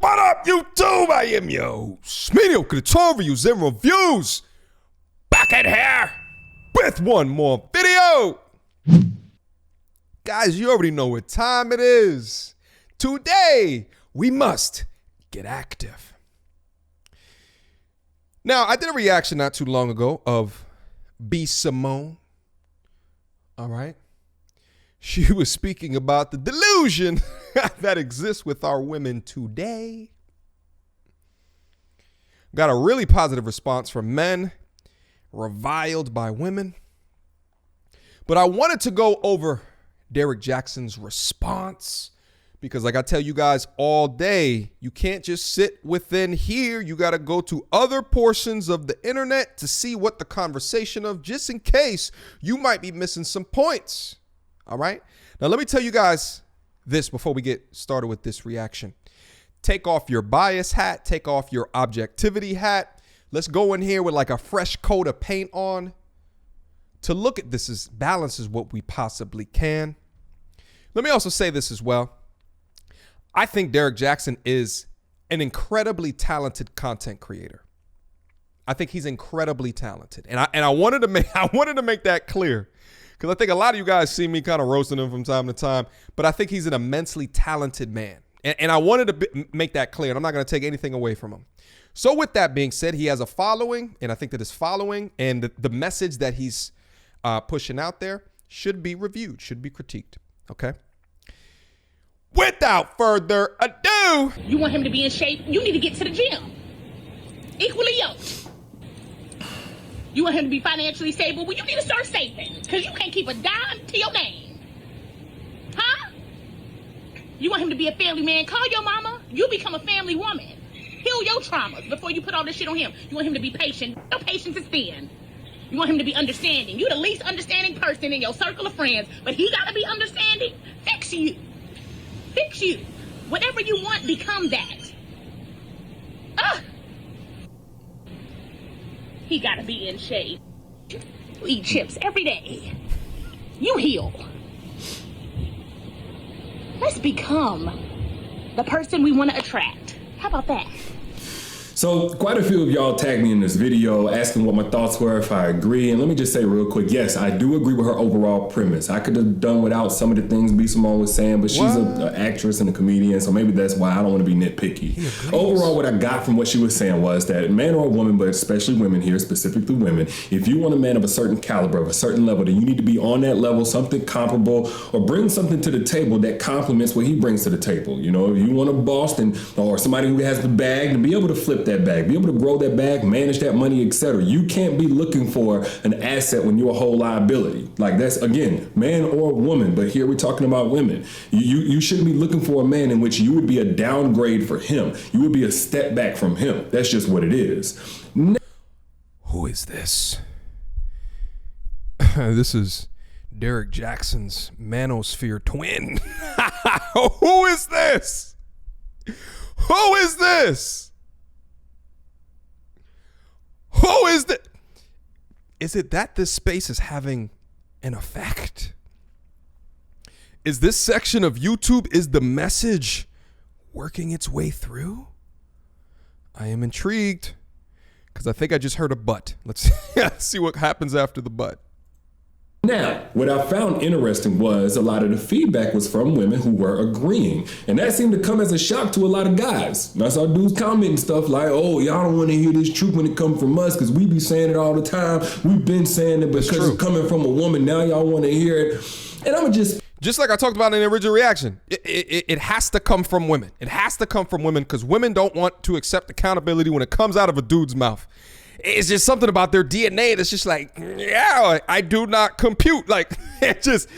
What up, YouTube? I am your host, Mediocre reviews and reviews. Back in here with one more video. Guys, you already know what time it is. Today, we must get active. Now, I did a reaction not too long ago of Simone. All right. She was speaking about the delusion that exists with our women today. Got a really positive response from men, reviled by women. But I wanted to go over Derrick Jaxn's response because, like I tell you guys all day, you can't just sit within here. You got to go to other portions of the internet to see what the conversation of, just in case you might be missing some points. All right. Now, let me tell you guys this before we get started with this reaction. Take off your bias hat. Take off your objectivity hat. Let's go in here with like a fresh coat of paint on to look at this as balance as what we possibly can. Let me also say this as well. I think Derrick Jaxn is an incredibly talented content creator. I think he's incredibly talented. And I wanted to make that clear. Because I think a lot of you guys see me kind of roasting him from time to time, but I think he's an immensely talented man. And I wanted to make that clear, and I'm not going to take anything away from him. So with that being said, he has a following, and I think that his following and the message that he's pushing out there should be reviewed, should be critiqued, okay? Without further ado. You want him to be in shape? You need to get to the gym. Equally yoked. You want him to be financially stable? Well, you need to start saving because you can't keep a dime to your name. Huh? You want him to be a family man? Call your mama. You become a family woman. Heal your traumas before you put all this shit on him. You want him to be patient. No patience is thin. You want him to be understanding. You the least understanding person in your circle of friends, but he got to be understanding. Fix you. Fix you. Whatever you want, become that. He gotta be in shape. You eat chips every day. You heal. Let's become the person we want to attract. How about that? So quite a few of y'all tagged me in this video asking what my thoughts were, if I agree. And let me just say real quick, yes, I do agree with her overall premise. I could have done without some of the things Simone was saying, but she's an actress and a comedian, so maybe that's why I don't want to be nitpicky. Overall, what I got from what she was saying was that man or woman, but especially women here, specifically women, if you want a man of a certain caliber, of a certain level, then you need to be on that level, something comparable, or bring something to the table that complements what he brings to the table. You know, if you want a boss or somebody who has the bag, to be able to flip that bag, be able to grow that bag, manage that money, etc. You can't be looking for an asset when you're a whole liability. Like that's, again, man or woman, but here we're talking about women. You shouldn't be looking for a man in which you would be a downgrade for him. You would be a step back from him. That's just what it is. Who is this? This is Derrick Jaxn's manosphere twin. Who is this? Who is this? Who is that? Is it that this space is having an effect? Is this section of YouTube, is the message working its way through? I am intrigued because I think I just heard a butt. Let's see what happens after the butt. Now, what I found interesting was a lot of the feedback was from women who were agreeing. And that seemed to come as a shock to a lot of guys. I saw dudes commenting stuff like, oh, y'all don't want to hear this truth when it comes from us because we be saying it all the time. We've been saying it because it's coming from a woman. Now y'all want to hear it. And I'm just like I talked about in the original reaction, it has to come from women. It has to come from women because women don't want to accept accountability when it comes out of a dude's mouth. It's just something about their DNA that's just like, yeah, I do not compute. Like it just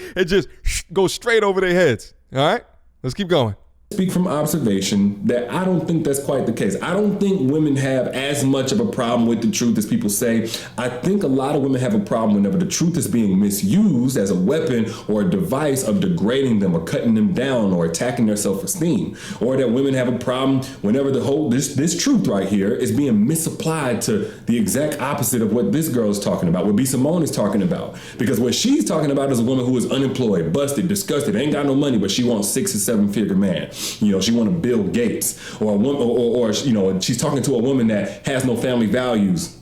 goes straight over their heads. All right, let's keep going. Speak from observation that I don't think that's quite the case. I don't think women have as much of a problem with the truth as people say. I think a lot of women have a problem whenever the truth is being misused as a weapon or a device of degrading them or cutting them down or attacking their self-esteem. Or that women have a problem whenever the whole this truth right here is being misapplied to the exact opposite of what this girl is talking about, what Simone is talking about. Because what she's talking about is a woman who is unemployed, busted, disgusted, ain't got no money, but she wants 6 or 7 figure man. You know, she want to Bill Gates, or a woman, or you know, she's talking to a woman that has no family values,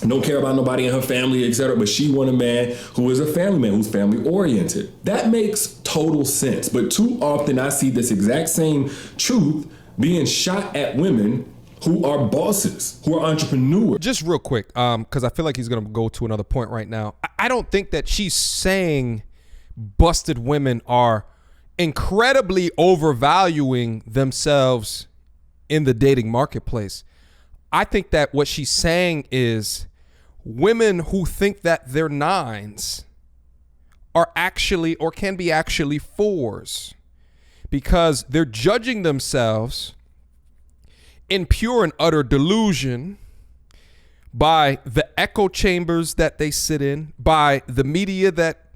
don't care about nobody in her family, etc. But she want a man who is a family man, who's family oriented. That makes total sense. But too often I see this exact same truth being shot at women who are bosses, who are entrepreneurs. Just real quick, because I feel like he's going to go to another point right now. I don't think that she's saying busted women are incredibly overvaluing themselves in the dating marketplace. I think that what she's saying is women who think that they're 9s are actually, or can be actually 4s, because they're judging themselves in pure and utter delusion by the echo chambers that they sit in, by the media that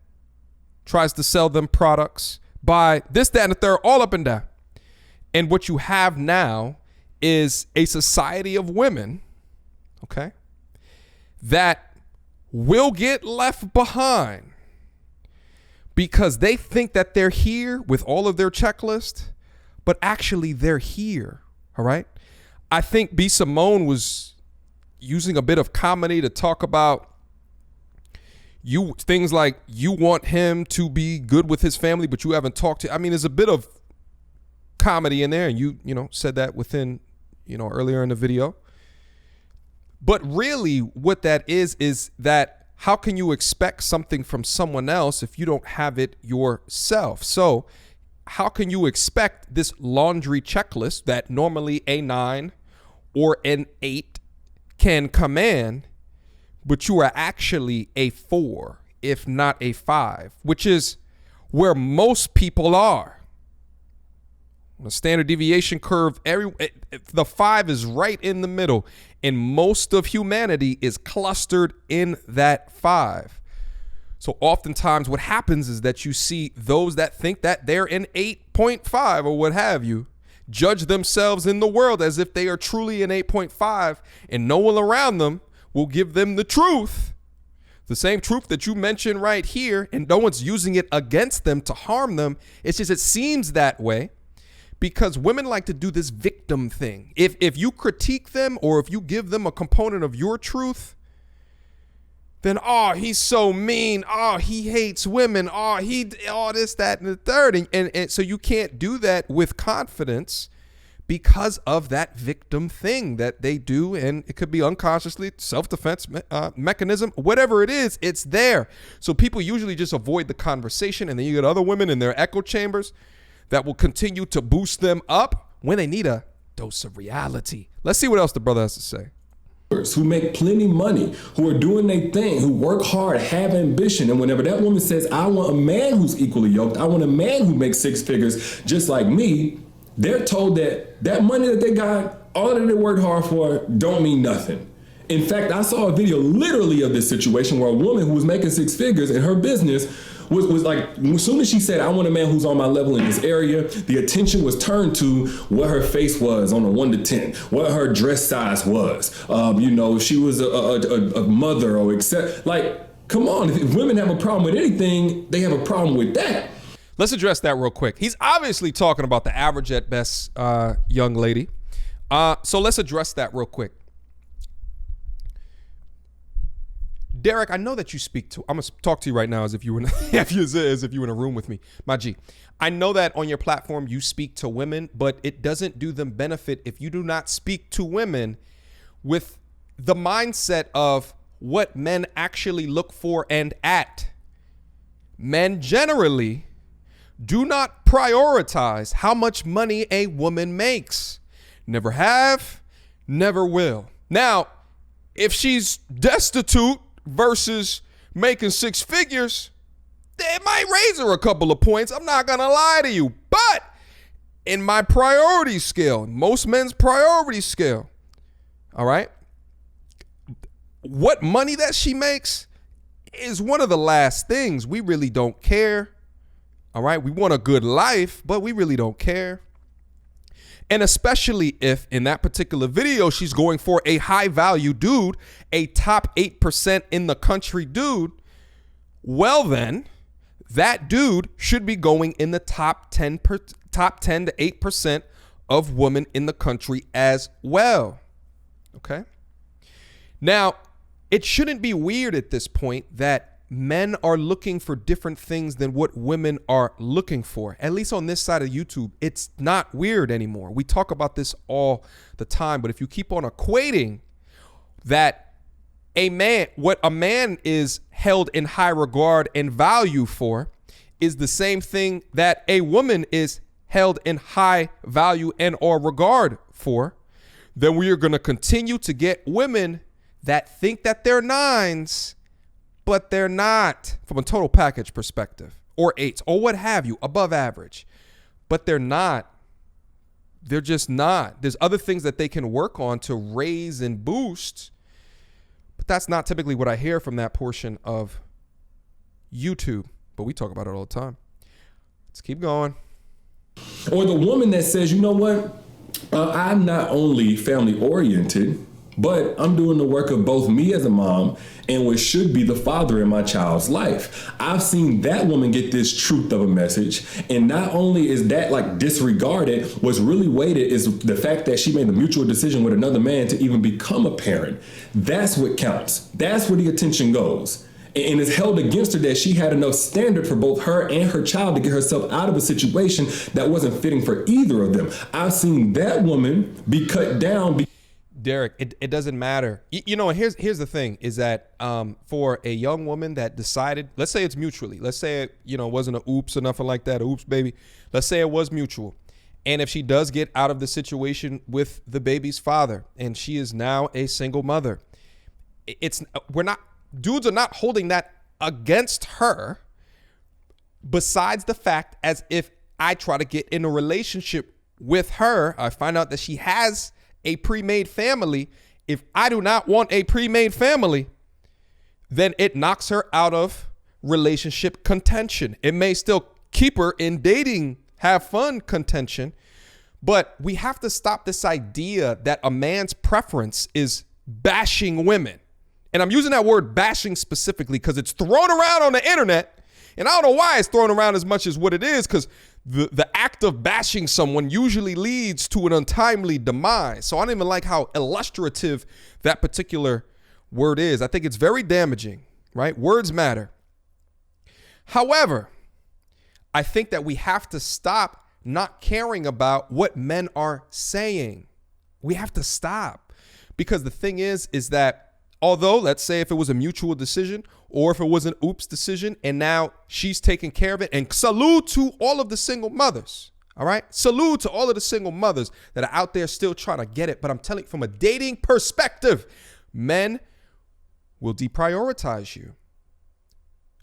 tries to sell them products, by this, that, and the third, all up and down. And what you have now is a society of women, okay, that will get left behind because they think that they're here with all of their checklist, but actually they're here, all right? I think B. Simone was using a bit of comedy to talk about things like you want him to be good with his family, but you haven't talked to. I mean, there's a bit of comedy in there, and you said that within, earlier in the video. But really, what that is that how can you expect something from someone else if you don't have it yourself? So how can you expect this laundry checklist that normally a 9 or an 8 can command, but you are actually a 4, if not a 5, which is where most people are. On a standard deviation curve, the 5 is right in the middle, and most of humanity is clustered in that 5. So oftentimes what happens is that you see those that think that they're an 8.5 or what have you, judge themselves in the world as if they are truly an 8.5, and no one around them will give them the truth, the same truth that you mentioned right here, and no one's using it against them to harm them. It's just, it seems that way because women like to do this victim thing. If you critique them or if you give them a component of your truth, then, oh, he's so mean. Oh, he hates women. Oh, this, that, and the third. And so you can't do that with confidence because of that victim thing that they do. And it could be unconsciously self-defense mechanism, whatever it is, it's there. So people usually just avoid the conversation. And then you get other women in their echo chambers that will continue to boost them up when they need a dose of reality. Let's see what else the brother has to say. Who make plenty money, who are doing their thing, who work hard, have ambition. And whenever that woman says, I want a man who's equally yoked, I want a man who makes 6 figures just like me, they're told that that money that they got, all that they worked hard for, don't mean nothing. In fact, I saw a video literally of this situation where a woman who was making 6 figures in her business was like, as soon as she said, I want a man who's on my level in this area, the attention was turned to what her face was on a 1 to 10, what her dress size was. If she was a mother or except, like, come on, if women have a problem with anything, they have a problem with that. Let's address that real quick. He's obviously talking about the average at best young lady. So let's address that real quick. Derrick, I know that you speak to, I'm going to talk to you right now as if you were as if you were in a room with me. My G, I know that on your platform you speak to women, but it doesn't do them benefit if you do not speak to women with the mindset of what men actually look for and at. Men generally do not prioritize how much money a woman makes. Never have, never will. Now, if she's destitute versus making 6 figures, they might raise her a couple of points. I'm not going to lie to you. But in my priority scale, most men's priority scale, all right, what money that she makes is one of the last things. We really don't care. All right. We want a good life, but we really don't care. And especially if in that particular video, she's going for a high value dude, a top 8% in the country dude, well then, that dude should be going in the top 10 to 8% of women in the country as well. Okay. Now, it shouldn't be weird at this point that men are looking for different things than what women are looking for. At least on this side of YouTube, it's not weird anymore. We talk about this all the time, but if you keep on equating that what a man is held in high regard and value for is the same thing that a woman is held in high value and or regard for, then we are going to continue to get women that think that they're 9s, but they're not from a total package perspective, or 8s, or what have you, above average. But they're not. They're just not. There's other things that they can work on to raise and boost, but that's not typically what I hear from that portion of YouTube. But we talk about it all the time. Let's keep going. Or the woman that says, you know what? I'm not only family oriented, but I'm doing the work of both me as a mom and what should be the father in my child's life. I've seen that woman get this truth of a message. And not only is that like disregarded, what's really weighted is the fact that she made a mutual decision with another man to even become a parent. That's what counts. That's where the attention goes. And it's held against her that she had enough standard for both her and her child to get herself out of a situation that wasn't fitting for either of them. I've seen that woman be cut down. Derrick, it doesn't matter. You know, here's the thing is that for a young woman that decided, let's say it's mutually. Let's say it, wasn't a oops or nothing like that. Oops, baby. Let's say it was mutual. And if she does get out of the situation with the baby's father and she is now a single mother, dudes are not holding that against her, besides the fact as if I try to get in a relationship with her, I find out that she has a pre-made family. If I do not want a pre-made family, then it knocks her out of relationship contention. It may still keep her in dating, have fun contention, but we have to stop this idea that a man's preference is bashing women. And I'm using that word bashing specifically because it's thrown around on the internet. And I don't know why it's thrown around as much as what it is, because the act of bashing someone usually leads to an untimely demise. So I don't even like how illustrative that particular word is. I think it's very damaging, right? Words matter. However, I think that we have to stop not caring about what men are saying. We have to stop, because the thing is that although, let's say if it was a mutual decision or if it was an oops decision and now she's taking care of it, and salute to all of the single mothers, all right? Salute to all of the single mothers that are out there still trying to get it. But I'm telling you, from a dating perspective, men will deprioritize you,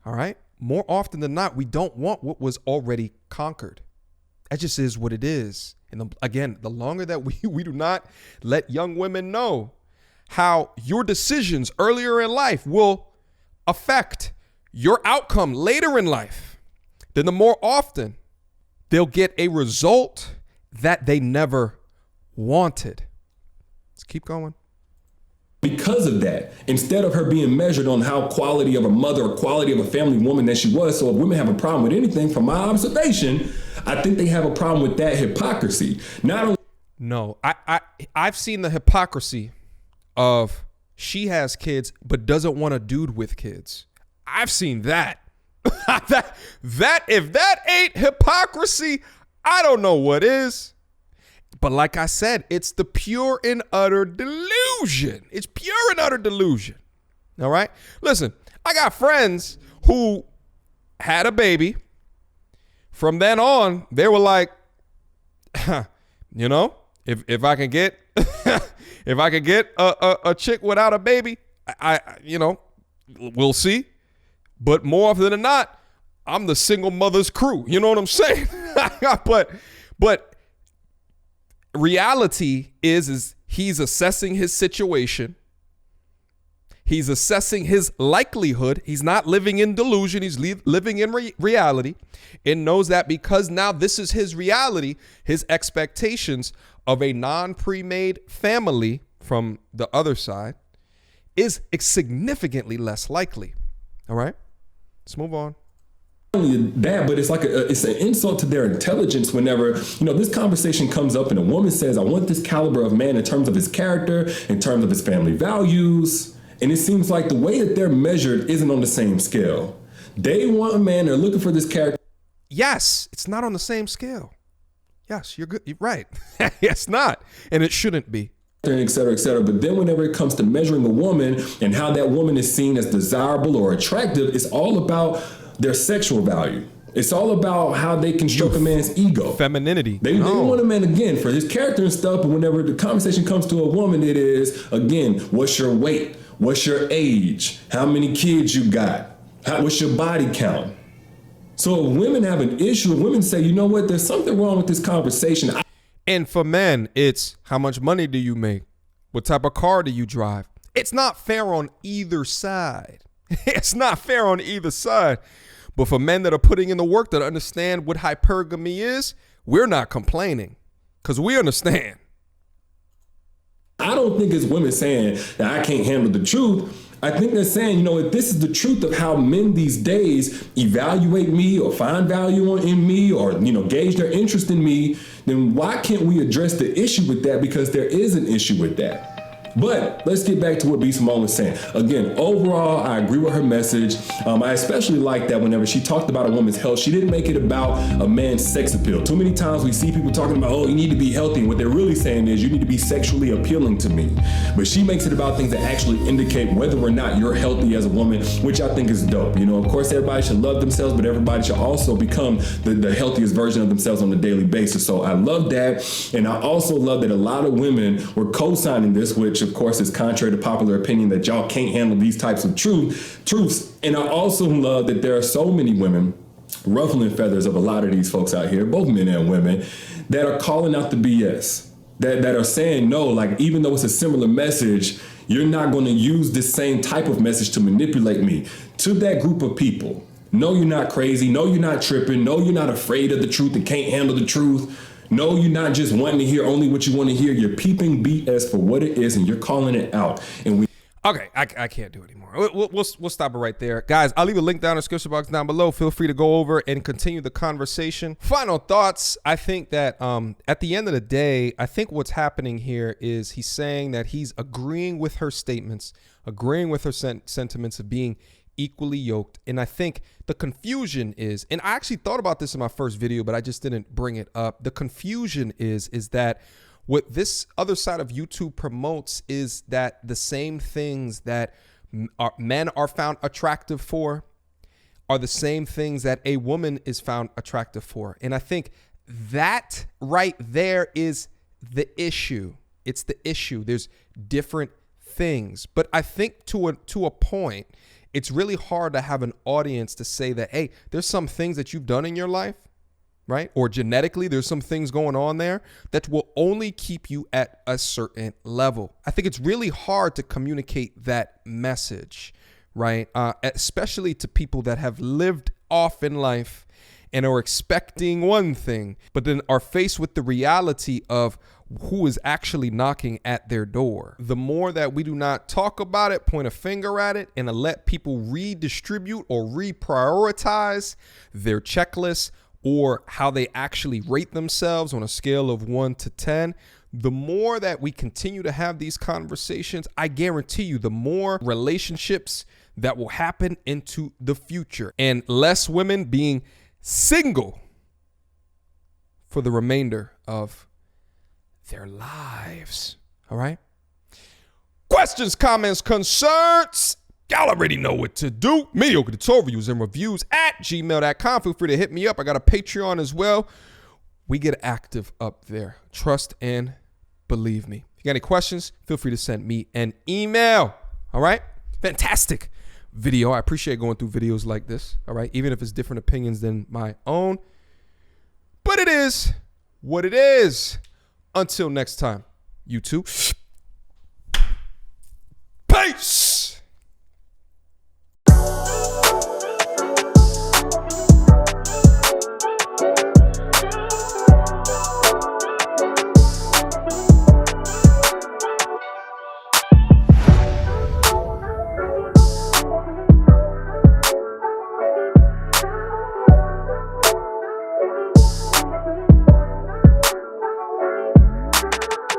all right? More often than not, we don't want what was already conquered. That just is what it is. And again, the longer that we do not let young women know how your decisions earlier in life will affect your outcome later in life, then the more often they'll get a result that they never wanted. Let's keep going. Because of that, instead of her being measured on how quality of a mother or quality of a family woman that she was. So if women have a problem with anything, from my observation, I think they have a problem with that hypocrisy. Not only. No, I've seen the hypocrisy of she has kids but doesn't want a dude with kids. I've seen that. that if that ain't hypocrisy, I don't know what is. But like I said, it's the pure and utter delusion. It's pure and utter delusion. All right? Listen, I got friends who had a baby. From then on, they were like, if I can get if I could get a chick without a baby, we'll see. But more often than not, I'm the single mother's crew. You know what I'm saying? but reality is he's assessing his situation. He's assessing his likelihood. He's not living in delusion. He's living in reality, and knows that because now this is his reality, his expectations of a non-pre-made family from the other side is significantly less likely. All right, let's move on. only that, but it's like it's an insult to their intelligence whenever, this conversation comes up and a woman says, I want this caliber of man in terms of his character, in terms of his family values. And it seems like the way that they're measured isn't on the same scale. They want a man, they're looking for this character. Yes, it's not on the same scale. Yes, you're good. You're right. It's not. And it shouldn't be. Et cetera, et cetera. But then whenever it comes to measuring a woman and how that woman is seen as desirable or attractive, it's all about their sexual value. It's all about how they can stroke a man's ego. Femininity. They want a man, again, for his character and stuff, but whenever the conversation comes to a woman, it is, again, what's your weight? What's your age? How many kids you got? What's your body count? So if women have an issue, if women say, you know what, there's something wrong with this conversation. And for men, it's how much money do you make? What type of car do you drive? It's not fair on either side. It's not fair on either side. But for men that are putting in the work that understand what hypergamy is, we're not complaining because we understand. I don't think it's women saying that I can't handle the truth. I think they're saying, if this is the truth of how men these days evaluate me or find value in me or, gauge their interest in me, then why can't we address the issue with that? Because there is an issue with that. But let's get back to what B. Simone was saying. Again, overall, I agree with her message. I especially like that whenever she talked about a woman's health, she didn't make it about a man's sex appeal. Too many times we see people talking about, you need to be healthy. And what they're really saying is you need to be sexually appealing to me. But she makes it about things that actually indicate whether or not you're healthy as a woman, which I think is dope. Of course, everybody should love themselves, but everybody should also become the healthiest version of themselves on a daily basis. So I love that. And I also love that a lot of women were co-signing this, which of course is contrary to popular opinion that y'all can't handle these types of truths. And I also love that there are so many women ruffling feathers of a lot of these folks out here, both men and women, that are calling out the BS, that are saying, no, like, even though it's a similar message, you're not going to use this same type of message to manipulate me. To that group of people, no, you're not crazy. No, you're not tripping. No, you're not afraid of the truth and can't handle the truth. No, you're not just wanting to hear only what you want to hear. You're peeping BS for what it is, and you're calling it out. And okay, I can't do it anymore. We'll stop it right there. Guys, I'll leave a link down in the description box down below. Feel free to go over and continue the conversation. Final thoughts. I think that at the end of the day, I think what's happening here is he's saying that he's agreeing with her statements, agreeing with her sentiments of being equally yoked. And I think the confusion is, and I actually thought about this in my first video, but I just didn't bring it up. The confusion is that what this other side of YouTube promotes is that the same things that men are found attractive for are the same things that a woman is found attractive for. And I think that right there is the issue. It's the issue. There's different things. But I think to a point, it's really hard to have an audience to say that, hey, there's some things that you've done in your life, right? Or genetically, there's some things going on there that will only keep you at a certain level. I think it's really hard to communicate that message, right? Especially to people that have lived off in life and are expecting one thing, but then are faced with the reality of who is actually knocking at their door. The more that we do not talk about it, point a finger at it, and let people redistribute or reprioritize their checklists or how they actually rate themselves on a scale of 1 to 10, the more that we continue to have these conversations, I guarantee you the more relationships that will happen into the future, and less women being single for the remainder of their lives. All right. Questions, comments, concerns. Y'all already know what to do. Mediocre tutorials and reviews at gmail.com. Feel free to hit me up. I got a Patreon as well. We get active up there. Trust and believe me. If you got any questions, feel free to send me an email. All right. Fantastic video. I appreciate going through videos like this. All right. Even if it's different opinions than my own. But it is what it is. Until next time, YouTube. Peace.